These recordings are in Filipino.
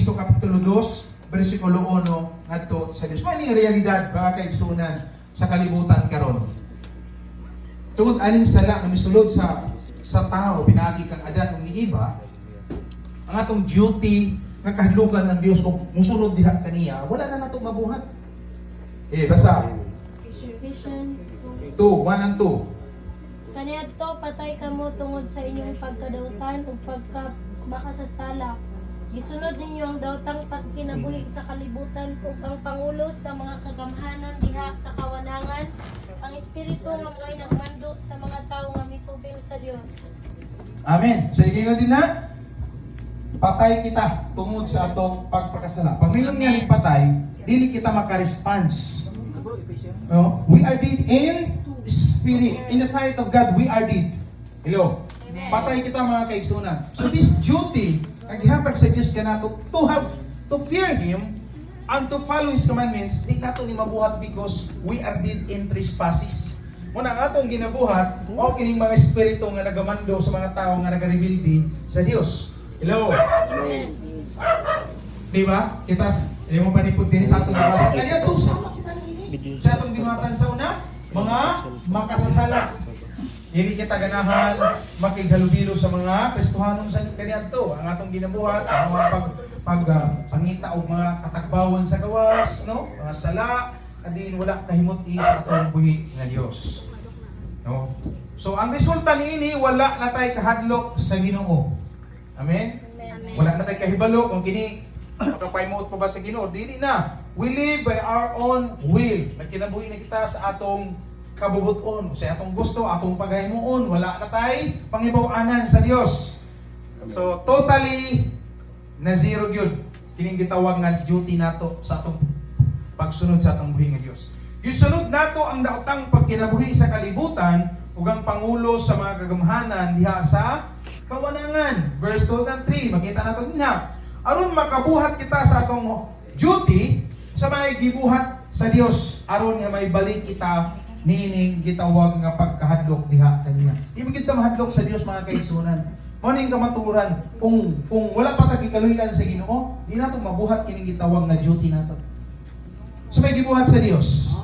Efeso Kapitulo 2, versikulo 1, ngadto sa Dios. Kung ano realidad, mga kaigsunan, sa kalibutan karon. Tungod aning sala nga misulod sa tao, pinagi kang Adan ug ni Eva, ang atong duty nga kahadlukan ng Dios kung musunod diha kaniya, wala na nato mabuhat. Basta Ephesians 2, 1 and 2. Kaniadto patay kamo tungod sa inyong pagkadautan ug makasasala. Gisunod ninyo ang daotang pagkinabuhi sa kalibutan ug ang pangulo sa mga kagamhanan diha sa kawanangan, ang espiritu nga mo'y nagmando sa mga tawo nga misubing sa Dios. Amen. Sa inyo din na, patay kita tungod sa atong pagpakasala. Pag may nangyari patay, dili kita maka-response. No? We are dead in spirit. In the sight of God, we are dead. Hello? Amen. Patay kita mga kaigsunan. So this duty, ang gihatag sa Diyos kanato to fear Him and to follow His commandments, di nato ni mabuhat because we are dead in trespasses. Muna ang atong ginabuhat, o kining mga espiritu nga nagamando sa mga tao nga nagarebildi sa Dios. Hello? Amen. Di ba? Kita, mo panipod din sa atong nabasa. Kaya ito, sama kita nini. Sa atong ginuhatan sa una, mga makasasala. Hindi kita ganahan makighalubilo sa mga Kristohanon sa kaniadto. Ang atong ginabuhat, ang mga pangita o mga katakbawan sa gawas, no? Mga sala, adin wala kahimuti sa atong buhi nga Dios. No? So ang resulta niini wala na tay kahadlok sa Ginoo. Amen. Amen. Wala na tay kahibalo kung kini makapaymuot pa ba sa Ginoo? Dili na. We live by our own will. Nagkinabuhi na kita sa atong kabubuton, sa atong gusto, atong paghimuon, wala na tay pangibaw-anan sa Dios. So totally na zero gyud kining gitawag nga duty nato sa atong pagsunod sa atong buhi nga Dios. Gisunod nato ang daotang pagkinabuhi sa kalibutan ug ang pangulo sa mga kagamhanan diha sa kawanangan. Verse 2 and 3, makita nato dinha. Aron makabuhat kita sa atong duty sa mga gibuhat sa Dios, aron nga may balik kita nining gitawag nga pagkahadlok diha kaniya. Di mo kita mahadlok sa Dios mga kaigsunan. Maning kamaturan kung wala pa ta gikaluyan sa Ginoo, di nato mabuhat kining gitawag nga duty nato. So may gibuhat sa Dios.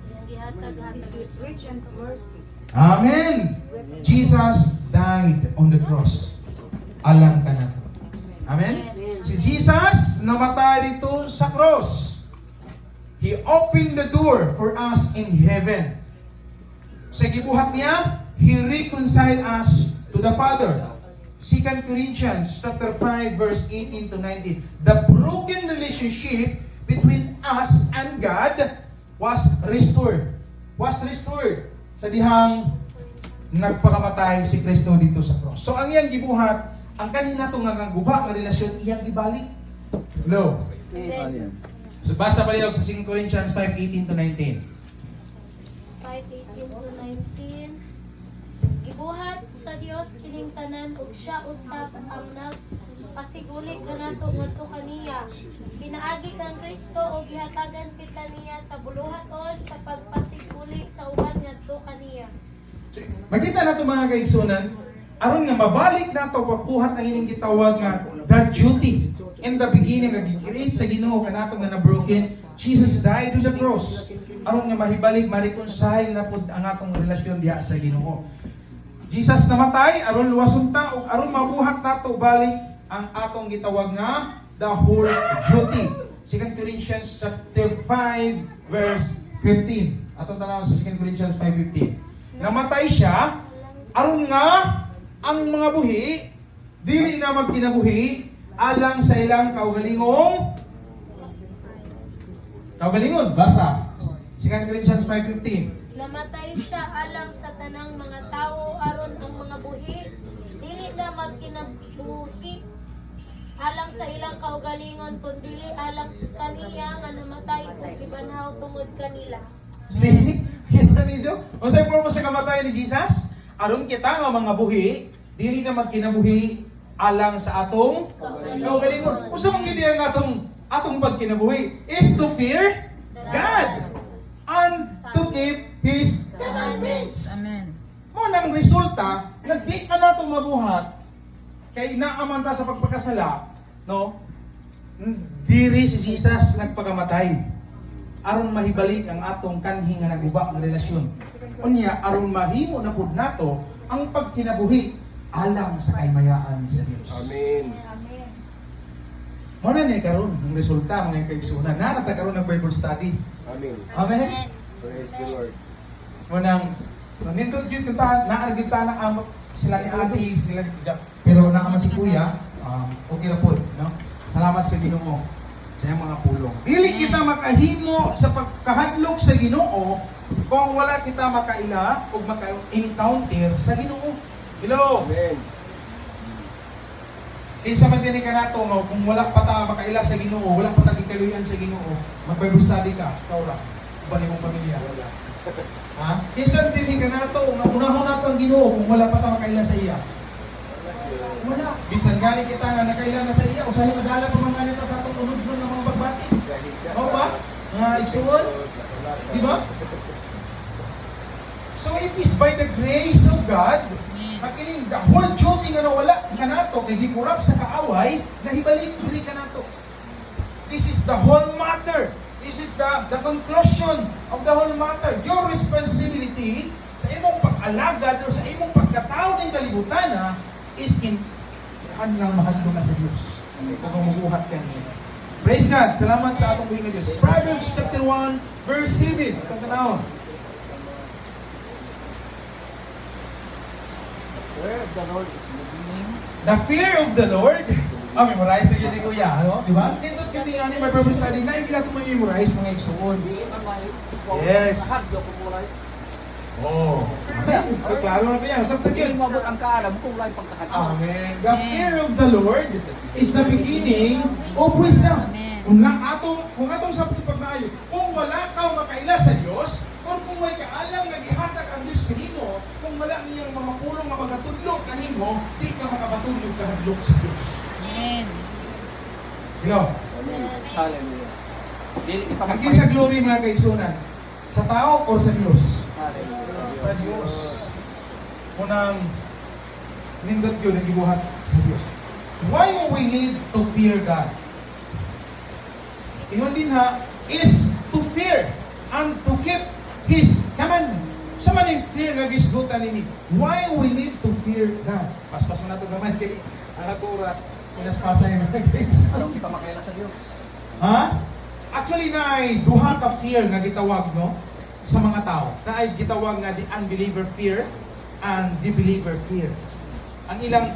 Yang gihatag is with rich and mercy. Amen. Jesus died on the cross. Alang ka na. Amen. Si Jesus namatay dito sa cross. He opened the door for us in heaven. Sa gibuhat niya, He reconciled us to the Father. 2 Corinthians chapter 5 verse 18 to 19. The broken relationship between us and God was restored. Sa dihang nagpakamatay si Kristo dito sa cross. So ang iyang gibuhat, ang kanina itong guba ng relasyon, iyang gibalik. Hello? Amen. So basa pa rin sa 2 Corinthians 5:18 to 19. 5:18 to 19. Gibuhat sa Dios kining tanan ug siya usab ang nagpasiguli kanato ngadto kaniya. Pinaagi kang Kristo ug gihatagan kita niya sa buluhaton sa pagpasiguli sa uban ngadto kaniya. Makita na ito mga kaigsunan, aron nga mabalik na ito pagbuhat ang ining gitawag nga that duty. In the beginning, nag-create sa Ginoo kanato nga na-broken, Jesus died on the cross. Aron nga mahibalik, ma-reconcile na pud ang atong relasyon diha sa Ginoo. Jesus namatay, aron luwason ta, ug aron mabuhat nato balik ang atong gitawag nga the whole duty. 2 Corinthians chapter 5 verse 15. Atong tanaw sa 2 Corinthians 5:15. Namatay siya aron nga ang mga buhi dili na magkinabuhi alang sa ilang kaugalingon. Basa 2 Corinthians 5:15. Namatay siya alang sa tanang mga tao aron ang mga buhi dili na magkinabuhi alang sa ilang kaugalingon kundi alang sa kaniya nga namatay ug gibanhaw tungod kanila. See? Kita niyo? O sa purpose sa kamatayan ni Jesus, aron kita nga mga buhi dili na magkinabuhi alang sa atong kaugalingon. Usa man gid ang atong pagkinabuhi is to fear God and to keep His commandments. Amen. Mo nang resulta, nagdi ka na itong mabuhat, kay naaman ta sa pagpakasala, no? Diri si Jesus nagpagamatay aron mahibalik ang atong kanhi nga naguba nga relasyon. Unya aron mahimo na pud nato ang pagkinabuhi alang sa kaymayaan sa Dios. Amen. Amen. Mo na ni karon ang resulta mga kaigsunan. Nakata karon ng Bible study. Amen. Amen. Praise the Lord. Mo nang nindot gyud kita naargit ta na ang sila ni ate sila pero nakaman si kuya okay ra pud no. Salamat sa Ginoo sa iyang mga pulong. Dili kita makahimo sa pagkahadlok sa Ginoo kung wala kita makaila o maka-encounter sa Ginoo. Hello. Amen. Isa man din ka nato no, kung wala pa ta makaila sa Ginoo, wala pa ta gikaluyan sa Ginoo, mag-Bible study ka, ikaw ra. Bali mong pamilya. Ha? Isa din ka nato, nga unahon nato ang Ginoo kung wala pa ta makaila sa iya. Wala. Bisan gani kita nga nakaila na sa iya, usahay madala pa man ganito sa atong unod ng mga bagbati. Oo ba? Nga igsuon? Di ba? So it is by the grace of God, makining the whole duty nga nawala ka nato, kay di kurap sa kaaway, nahibalik diri ka nato. This is the whole matter. This is the conclusion of the whole matter. Your responsibility sa imong pag-alagad o sa imong pagkatao ng kalibutan is in lang mahal ka sa Diyos. Kung mamubuhat ka niya. Praise God. Salamat sa atong buhay na Diyos. Proverbs chapter 1, verse 7. Ito sa naon. Where the Lord is moving. The fear of the Lord. Memorize na yun ni Kuya. Ano? Di ba? Nindot yun nga ni my Bible study na hindi natin memorize mga igsuon. Yes. Oh. Amen. Klaro na ba yan? Sabtag yun. Mabot ang kaalam kung wala yung pagkakataon. Amen. The fear of the Lord is the beginning of wisdom. Kung atong sa pagpagnayo, kung wala ka makaila sa Diyos, or kung may kaalam nga gihatag ang Diyos kanimo, kung wala niyang mga pulong nga magatudlok kanimo, di ka makapatudlok ka hadlok sa Diyos. Amen. Hello. Amen. Hallelujah. Dili kita Ang isa glory mga kaigsunan, sa tao o sa Diyos? Hallelujah. Sa Diyos. Unang nindot yun ang gibuhat sa Diyos. Why we need to fear God? Ingon din is to fear and to keep His commandment. Sa maning fear nga gisgutan nini. Why we need to fear God? Paspas mo na ito naman kay anak oras. Pinaspasa yung mga guys. Anong kita makaila sa Diyos? Ha? Actually, na ay duha ka fear nga gitawag, no? Sa mga tao. Na ay gitawag nga the unbeliever fear and the believer fear. Ang ilang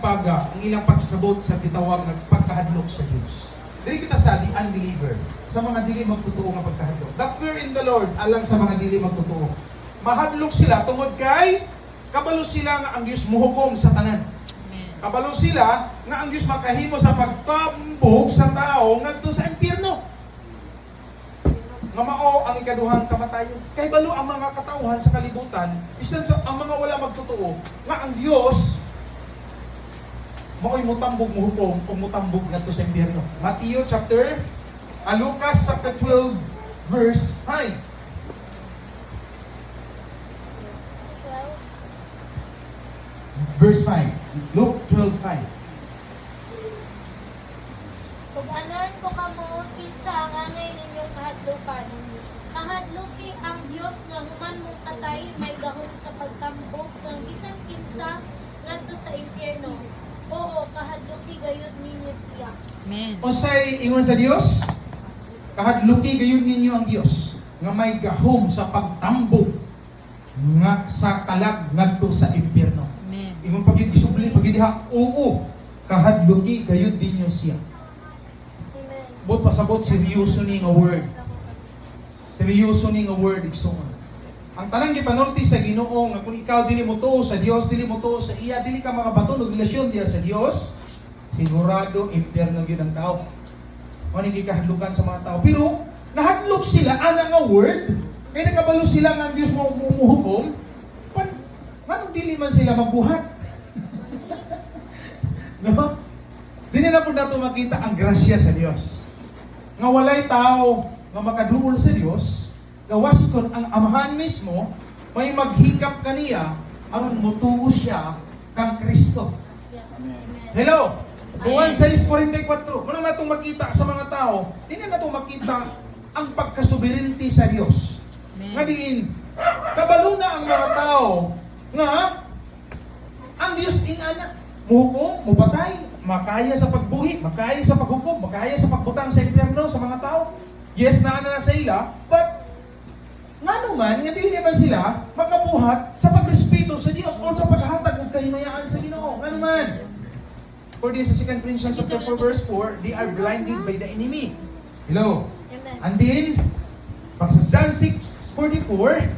pagsabot sa gitawag nga pagkahadlok sa Diyos. Dili kita sa the unbeliever, sa mga dili magtotoo nga pagkahadlok. The fear in the Lord alang sa mga dili magtotoo. Mahadlok sila tungod kay kabalo sila nga ang Diyos muhukom sa tanan. Kabalo sila nga ang Diyos makahimo sa pagtambog sa tao ngadto sa impyerno. Nga mao ang ikaduhang kamatayon. Kay balo ang mga katauhan sa kalibutan, bisan sa ang mga wala magtotoo, nga ang Dios mao'y mutambog muhukom o mutambog ngadto sa impyerno. Lucas chapter 12 verse 5. Verse 5. Luke 12:5. Kung anan ko kamo kinsa ang angay ninyong kahadlukan. Kahadluki ang Dios nga human mong katay may gahom sa pagtambok ng bisan kinsa ngadto sa impyerno. Oo, kahadluki gayud ninyo siya. Amen. Unsay ingon sa Dios? Kahadluki gayon ninyo ang Dios nga may gahom sa pagtambok nga sa kalag ngadto sa impyerno. Amen. Ingon pag yung isubli, pag yung diha, oo, kahadluki gayon ninyo siya. Amen. Bot pasabot seryoso ni nga word. Seryoso ni nga word igsoon. Ang tanang gipanulti sa Ginoo nga kung ikaw dili mo tuo sa Dios, dili mo tuo sa iya, dili ka makabaton og relasyon diya sa Dios, sigurado impyerno gyud ang tao. O hindi kahadlukan sa mga tao. Pero nahadlok sila ana nga word, kay nakabalo sila nga ang Dios mo muhukom, nganong dili man sila magbuhat? No? Dili na po nato makita ang grasya sa Dios. Nga walay tao nga makaduol sa Dios, gawas kon ang amahan mismo may maghikap kaniya ang mutuo siya kang Kristo. Yes. Amen. Hello. Juan 6:44. Muna na itong makita sa mga tao, hindi na itong makita ang pagkasubirinti sa Diyos. Nga diin, kabalo na ang mga tao nga ang Diyos ingana muhukom, mupatay, makaya sa pagbuhi, makaya sa paghukom, makaya sa pagbutang sa impyerno sa mga tao. Yes, na sa ila, but nga naman, nga di naman sila makabuhat sa pagrespeto sa Diyos o sa paghatag ng kahinayaan sa Ginoo. Nga naman. For this, sa 2 Corinthians chapter 4 verse 4, they are blinded by the enemy. Hello? Amen. And then, pag sa John 6:44,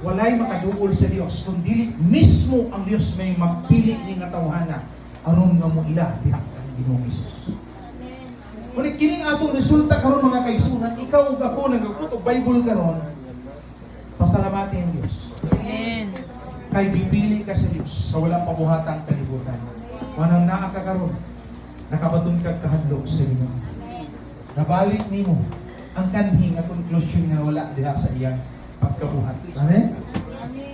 walay makaduol sa Dios kundi mismo ang Dios may magpili ni nga tawhana aron nga mo ila diha ang Ginoong Hesus. Amen. Ngunit kining atong resulta karon mga kaigsunan, ikaw ug ako nagakot og Bible karon. Pasalamati ang Dios. Amen. Kay bibili ka sa Dios sa walang pabuhatang kalibutan. Manang naa ka karon, nakabaton kag kahadlok sa Ginoo. Nabalik nimo ang kanhi nga conclusion nga wala diha sa iyang pagkabuhat. Amen?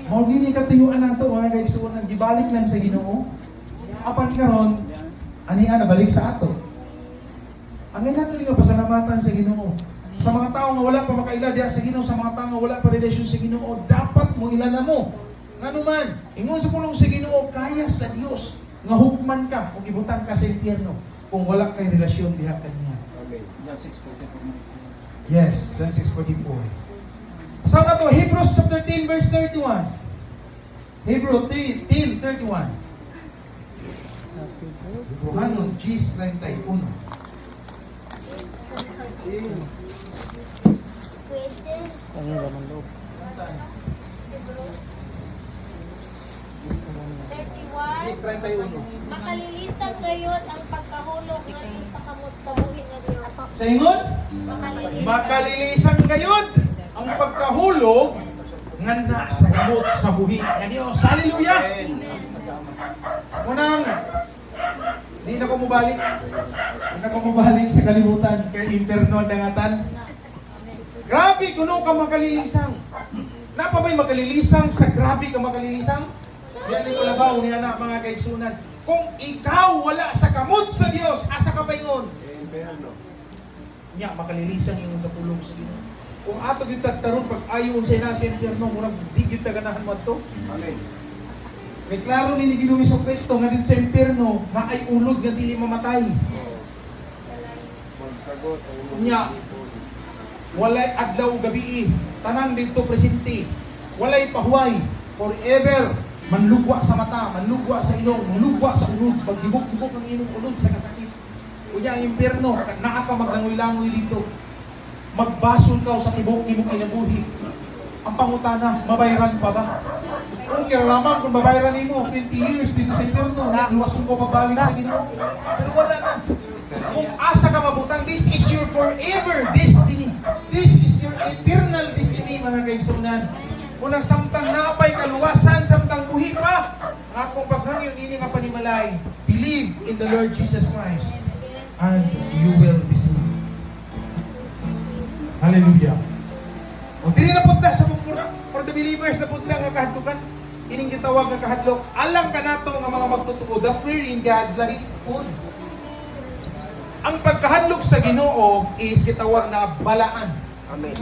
Mao gini katuyuan nato mga kaigsunan, gibalik lang sa Ginoo. Apan karon ani nabalik sa ato. Ang nato nga pasalamatan sa Ginoo. Sa mga tao nga wala pa makaila diha sa Ginoo, sa mga tao nga wala pa relasyon sa Ginoo, dapat mo ilana mo. Nganuman, ingon sa pulong sa Ginoo, kaya sa Dios nga hukman ka kung ibutan ka sa impyerno kung wala kay relasyon diha kaniya. Okay. John 6:44. Yes, John 6:44. Sa to Hebrews chapter 10 verse 31. Hebrews 10:31. Hebrews 10:31. Pwede. Ano naman loob? 31. 10:31. Makalilisan gayud ang pagkahulog ngadto sa kamot sa buhit nga Dios. Sa ingon, Makalilisan. makalilisan gayud ang pagkahulog nganda sa gamot sa buhi nga Dios. Hallelujah! Unang, di na ko mubalik. Di na ko mubalik sa kalibutan kay imperno dangatan. Grabe kuno ka makalilisan. Napa ba'y makalilisan sa grabe ka makalilisan? Yan ni kulabaw niya na mga kaigsunan. Kung ikaw wala sa kamot sa Dios, asa ka paingon? Nya makalilisan yung sa pulong sa Ginoo. Kung ato gyud tagtaron pag ayon sa ina sa impyerno, murag di gyud taganahan mo to. Amen. May klaro ni Ginoong Kristo nga dito sa impyerno na ay ulod nga dili mamatay. Nya walay adlaw gabi, tanan dito presente. Walay pahuway forever. Manlugwa sa mata, manlugwa sa ilong, manlugwa sa ulod, paggibok-gibok ang inyong ulod sa kasakit. Kunya ang impyerno, naa ka maglangoy-langoy dito. Magbasol ka sa tibok ni mong kinabuhi. Ang pangutana, mabayaran pa ba? Kung kailangan kung mabayaran mo 20 years dito sa impyerno, luwason ko pagbalik sa Ginoo. Pero wala na. Kung asa ka mabutang, this is your forever destiny. This is your eternal destiny, mga kaigsunan. Unang samtang napay kaluwasan, samtang buhi pa. At kung paghangyon ini nga panimalay, believe in the Lord Jesus Christ and you will be saved. Hallelujah. O dili na punta sa for the believers na punta nga kahadlukan. Ining gitawag nga kahadlok. Alam ka nato nga mga magtutuo, the fear in God lahi pod. Ang pagkahadlok sa Ginoo is gitawag na balaan. Amen.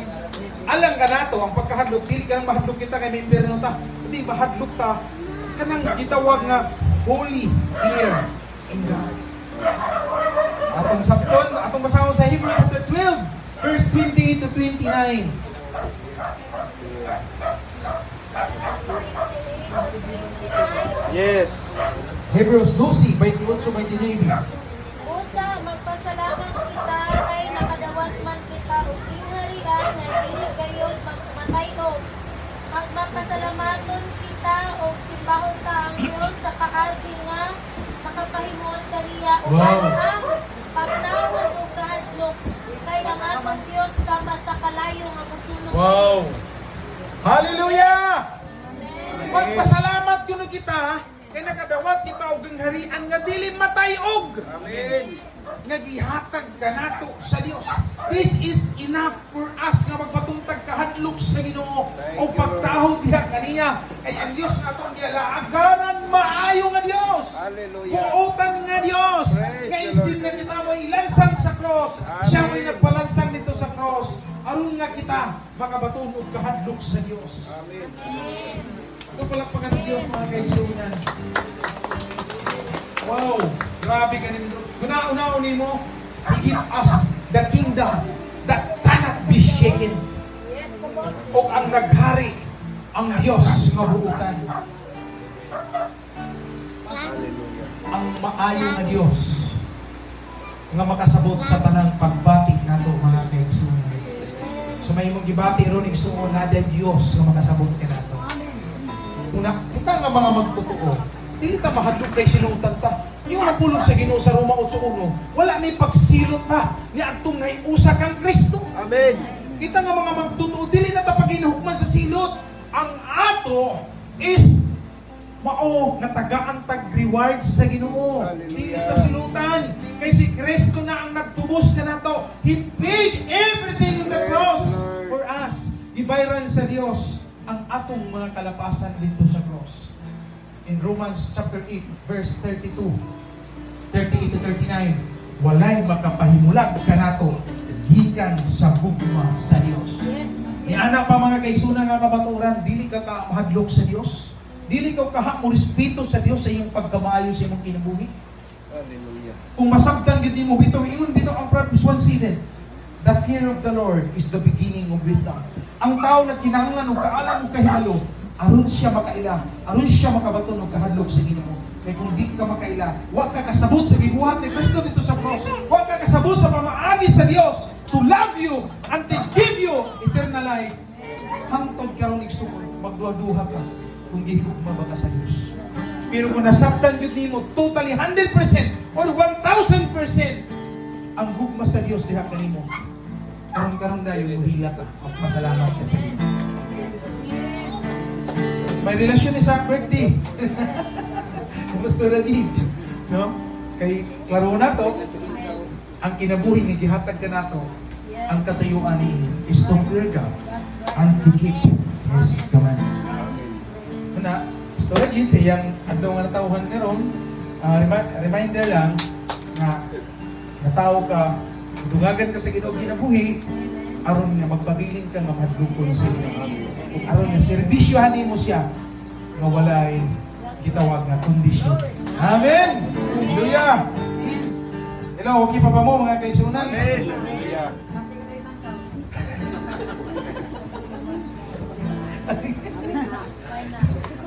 Alam ka nato ang pagkahadlok, dili ka nang mahadlok kita kay may impyerno ta. Hindi mahadlok ta kanang gitawag nga holy fear in God. Atong sabton, atong basahon sa Hebrews chapter 12, verse 28 to 29. Yes. Hebrews 12, 28-29. Usa, magpasalamat kita kay nakadawat man kita og ingharian nga dili gayud magmatayog. Magpasalamaton kita og simbahon ka ang Dios sa kaagi nga nakapahimuot kaniya ug ang pagtawag og kahadlok kay ang atong Dios sama sa kalayo nga mosulong. Wow! Hallelujah! Amen. Magpasalamat kuno kita kay nakadawat kita og gangharian nga dili matayog. Amen. nga gihatag kanato sa Dios. This is enough for us nga magpatuntag kahadlok sa Ginoo o pagtahod diha kaniya kay ang Dios nga atong gialaagaran maayo nga Dios. Hallelujah. Buotan nga Dios. Praise Nga the instead Lord. na kita mo ilansang sa cross, Amen. siya mo'y nagpalansang nito sa cross. Aron nga kita makabaton og kahadlok sa Dios. Amen. Ito palakpakan ng Diyos mga kaisunan. Wow! Grabe ka nito. Una-unauni mo, He give us the kingdom that cannot be shaken. O ang naghari, ang Diyos nga buutan. Hallelujah. Ang maayo nga Diyos nga makasabot sa tanang pagbatik nato mga kaisunan. So may mong gibati ron igsuon na Diyos nga makasabot ka nato. Una, kita nga mga magtotoo. Dili ta mahadlok kay silutan ta. Yung napulong sa Ginoo sa Roma 8:1, wala ni pagsilot ta ni adtong naiusa kang Kristo. Amen. Kita nga mga magtotoo, dili na ta paginhukman sa silot. Ang ato is mao nga tagaan tag rewards sa Ginoo. Hallelujah. Dili ta silutan kay si Kristo na ang nagtubos kanato. He paid everything on the cross for us. Gibayran sa Dios ang atong mga kalapasan dito sa cross. In Romans chapter 8 verse 38 to 39, walay makapahimulag kanato gikan sa gugma sa Dios. Ni ana pa mga kaigsunan nga kabaturan, dili ka mahadlok sa Dios. Dili ka kaha mo respeto sa Dios sa iyong pagkamaayo sa imong kinabuhi. Hallelujah. Kung masabtan gid mo bitaw, ingon bitaw ang Proverbs 1:7. The fear of the Lord is the beginning of wisdom. Ang tao na kinahanglan og kaalam ug kahibalo, aron siya makaila, aron siya makabaton og kahadlok sa Ginoo. Kaya kung di ka makaila, wa ka kasabot sa gibuhat ni Kristo dito sa cross. Wa ka kasabot sa pamaagi sa Dios to love you and to give you eternal life. Hangtod karon igsuon, magduha-duha ka kung di hugma ba ka sa Dios. Pero kung nasabtan yun nimo totally 100% or 1,000% ang hugma sa Dios diha kanimo, karon dayon mohila ka, magpasalamat ka sa Dios. May relasyon ni sa birthday. Gusto na din. No? Kay klaro na to, ang kinabuhi ni gihatag ka nato, ang katayuan ni is to fear God and to keep His commandments. Una, gusto na din sa iyang adlaw nga natawhan karon, reminder lang na nataw ka, dungagan ka sa Ginoo kinabuhi, aron nga magpabiling ka nga madlukon sa Ginoo. Ug aron nga serbisyohan nimo siya nga walay gitawag nga kondisyon. Amen. Hallelujah. Hello, okay pa ba mo mga kaisunan? Amen. Hallelujah.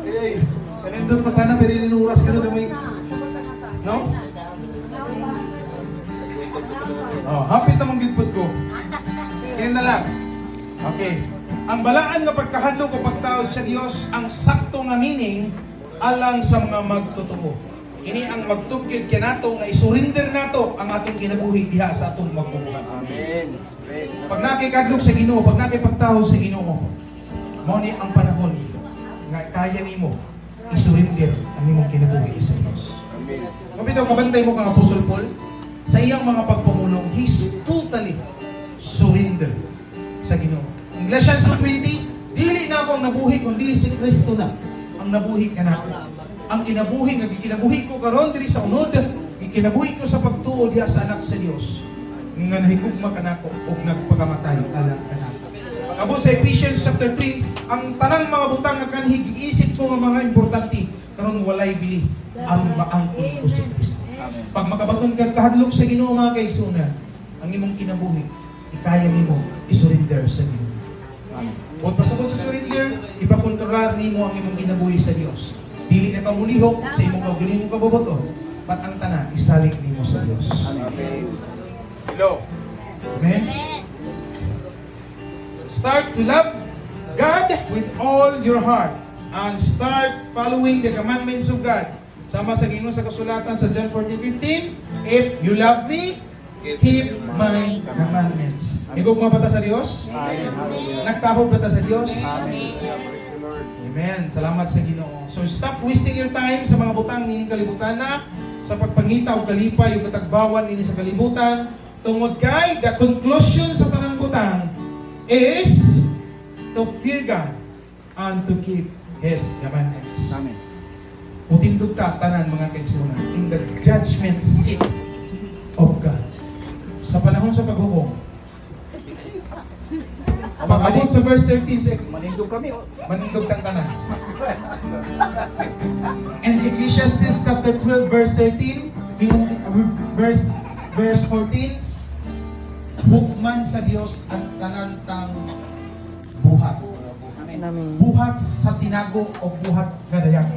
Hey, kanindot pa ka na, pero ninuras ka na may... No? Oh, hapit namang gitpot ko. Kaya na lang. Okay. Ang balaan nga pagkahadlok o pagtawad sa Dios, ang sakto nga meaning alang sa mga magtotoo. Ini ang magtugkid kanato nga isurrender nato ang atong kinabuhi diha sa atong magbubuhat. Amen. Praise the Pag nakikadlok sa Ginoo, pag nakipagtahod sa Ginoo, mao ni ang panahon nga kaya nimo isurrender ang imong kinabuhi sa Dios. Amen. Mabitaw kabantay mo kang Apostol Paul sa iyang mga pagpamulong, he's totally surrender sa Ginoo. In Galatians 2:20, dili na ako ang nabuhi kundi si Kristo na ang nabuhi kanako. Ang kinabuhi nga gikinabuhi ko karon diri sa unod, gikinabuhi ko sa pagtuo diha sa anak sa Dios nga nahigugma kanako ug nagpakamatay alang kanako. Pag-abot sa Ephesians chapter 3, ang tanang mga butang nga kanhi giisip ko nga mga importante karon walay bili ang maangkon ko si Kristo. Pag makabaton ka kahadlok sa Ginoo mga kaigsunan, ang imong kinabuhi ikaya nimo isurrender sa Ginoo. Kung pasabot sa surrender, ipakontrolar nimo ang imong kinabuhi sa Dios. Dili na pamulihok sa imong kaugalingong kaboboto, pat ang tanan isalig nimo sa Dios. Amen. Hello. Amen. Start to love God with all your heart and start following the commandments of God. Sama sa gingon sa kasulatan sa John 14:15, if you love me, keep my commandments. Higugma ba ta sa Dios? Amen. Hallelujah. Nagtahog ba ta sa Dios? Amen. Praise the Lord. Amen. Salamat sa Ginoo. So stop wasting your time sa mga butang ni kalibutan na. sa pagpangita o kalipay o katagbawan ini sa kalibutan tungod kay the conclusion sa tanang butang is to fear God and to keep His commandments. Amen. Mutindog ta tanan mga kaigsunan in the judgment seat of God. Sa panahon sa paghukom, pag-abot sa verse 13 sa Manindog kami. Oh. manindog tang tanan. And Ecclesiastes chapter 12 verse 13, verse 14, hukman sa Dios ang tanan tang buhat. Amen. Buhat sa tinago o buhat nga dayag.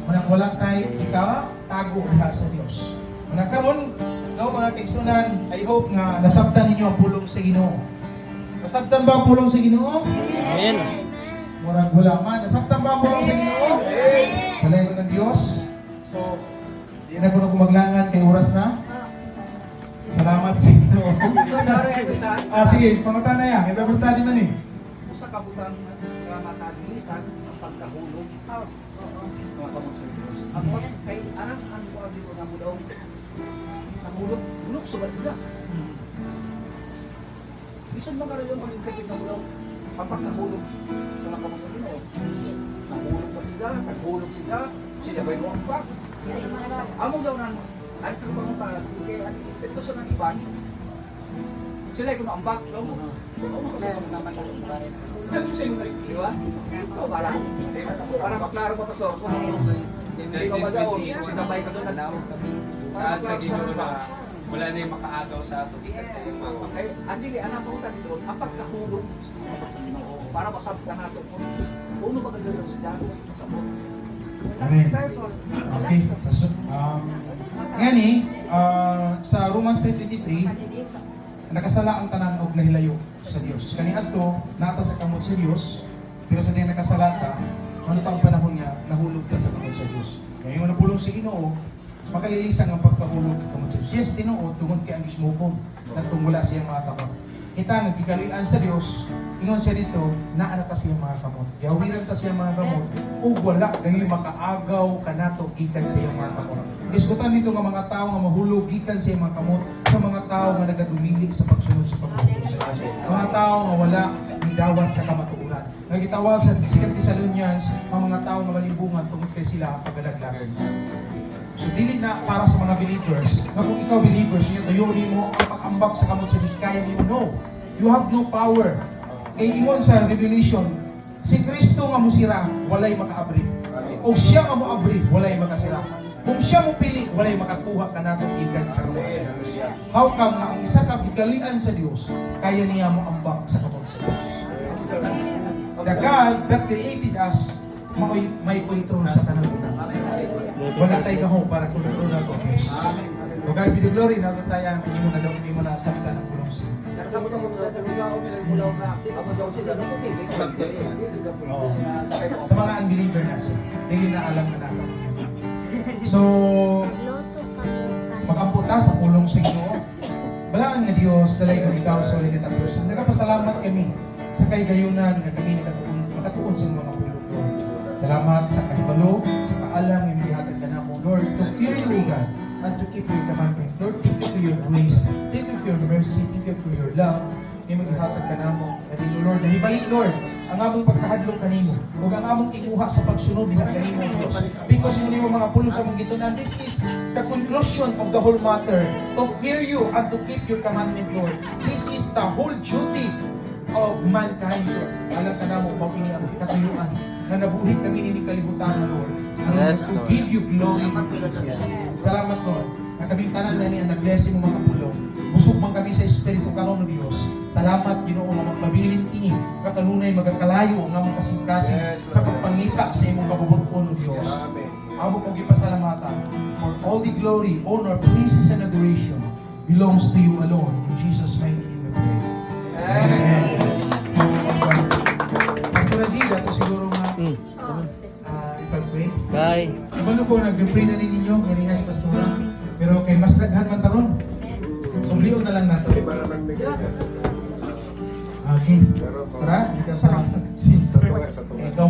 Manang wala tayo tago diha sa Dios. Manang karon, no mga kaigsunan, I hope nga nasabtan ninyo ang pulong sa Ginoo. Nasabtan ba ang pulong sa Ginoo? Amen. Murag wala man. Nasabtan ba ang pulong sa Ginoo? Walay ko ng Diyos. So, di na ko na kumaglangan kay oras na. Salamat sa Ginoo. Sige, pangutan na yan. May Bible study man eh. Usa ka butang nga matagilisan ang pagkahulog. Mga kamot sa Diyos. Ang kay anak ang kuha dito na mo daw. Nahulog, hulog subad sila. Bisan mga rin yung mag-interpret na mo daw. Ang pagkahulog sa mga kamot sa Ginoo. Nahulog pa sila, naghulog sila, sila ba'y mo ang pag? Amo daw na, ay sa kapangutan, kaya ito sa ng iban, sila ay kung ambak, no? Ano kasi naman sabi ko sa inyo, di ba? O, para maklaro pa so, kung hindi ka ba daw, sinabay ka doon, Saan sa Ginoo na wala na yung makaagaw sa ato gikan sa iyo. ay, andili, anak ko tayo doon, ang pagkahulog sa Ginoo, para masabta natin kung uno ba gagawin sa dami, masabot. Amen. Okay. Ngani, sa Romans 3:23, nakasala ang tanan og nahilayo sa Dios. Kani adto nata sa kamot sa Dios, pero sa diya nakasalata, ano ta ang panahon niya nahulog ta sa kamot sa Dios. Kaya yung napulong si Ginoo, makalilisang ang pagpahulog ng kamot sa Dios. Yes, Ginoo tungod kay ang mismo ko nagtungula siya mga kamot. Kita nagkikalian sa Dios, ingon siya dito, naana ta siya mga kamot. Gawiran ta siya mga kamot, ug wala dahil makaagaw kanato gikan sa iyang mga kamot. Iskutan dito nga mga tao nga mahulog gikan sa iyang mga kamot sa mga tao nga nagadumili sa pagsunod sa pagtulong sa Dios. Mga tao nga wala midawat sa kamatuoran. Nagitawag sa 2 Thessalonians ang mga tao nga malibungan tungod kay sila ang pagalaglagan. So dili na para sa mga believers. Nga kung ikaw believers, yun tayo mo ang pag-ambak sa kamot sa Diyos, kaya mo no. You have no power. Kay ingon sa Revelation, si Kristo nga musira, walay makaabri. O siya nga moabri, walay makasira. Kung siya mo pili, walay makakuha ka nato ikan sa kamot sa Diyos. How come nga ang isa ka bigalian sa Diyos, kaya niya mo ambak sa kamot sa Diyos. The God that created us, may control sa tanang una. Wala tayo na ho para control na ko. O God be the glory, nato tayo ang hindi mo na daw, hindi mo na sakta ng kulong siya. Nakasabot ako sa pagkakaw nila yung mulaw na ako daw sila na Sa mga unbeliever na siya, hindi na alam na natin. So, Loto ka mo. makamputa sa kulong sa Ginoo. Balaan nga Diyos, dalay kami ikaw sa ulit na person. Nagpasalamat kami sa kaigayunan na kami makatuon sa mga pulong ko. Salamat sa kahibalo, sa kaalam, yung bihatag ka na mo. Lord, to fear you, O God, and to keep your commandment. Lord, thank you for your grace. Thank you for your mercy. Thank you for your love. May maghihatag ka na mo. At Lord, nahibalik, Lord, ang among pagkahadlok kanimo ug ang among ikuha sa pagsunod diha kanimo Dios. Because yun yung mga pulo sa mong gitunan, this is the conclusion of the whole matter. To fear you and to keep your commandment, Lord. This is the whole duty of mankind, Lord. Alam ka na mo, mapini ang katuyuan na nabuhi kami ni kalibutan, Lord. Ang Yes, to Lord. give you glory, Jesus. Salamat, Lord. Na kaming tanan na niya nag-blessing mga pulo. Busog man kami sa Espiritu karon ng Dios. Salamat Ginoo nga magpabilin kini kakanunay magakalayo nga among kasing-kasing sa pagpangita sa imong kabubuton ng Dios. Amen. Amo kong gipasalamatan for all the glory, honor, praises and adoration belongs to you alone. In Jesus' mighty name we pray. Amen. Pastor Adi, dato siguro nga ipag-pray. Kay. Ibalo po, nag-pray na rin ninyo, ganyan si Pastora. Pero kay mas daghan man taron. Subliyon na lang nato. Iba naman bigay ka. Okay. Tara, ikaw sa Totoo. ikaw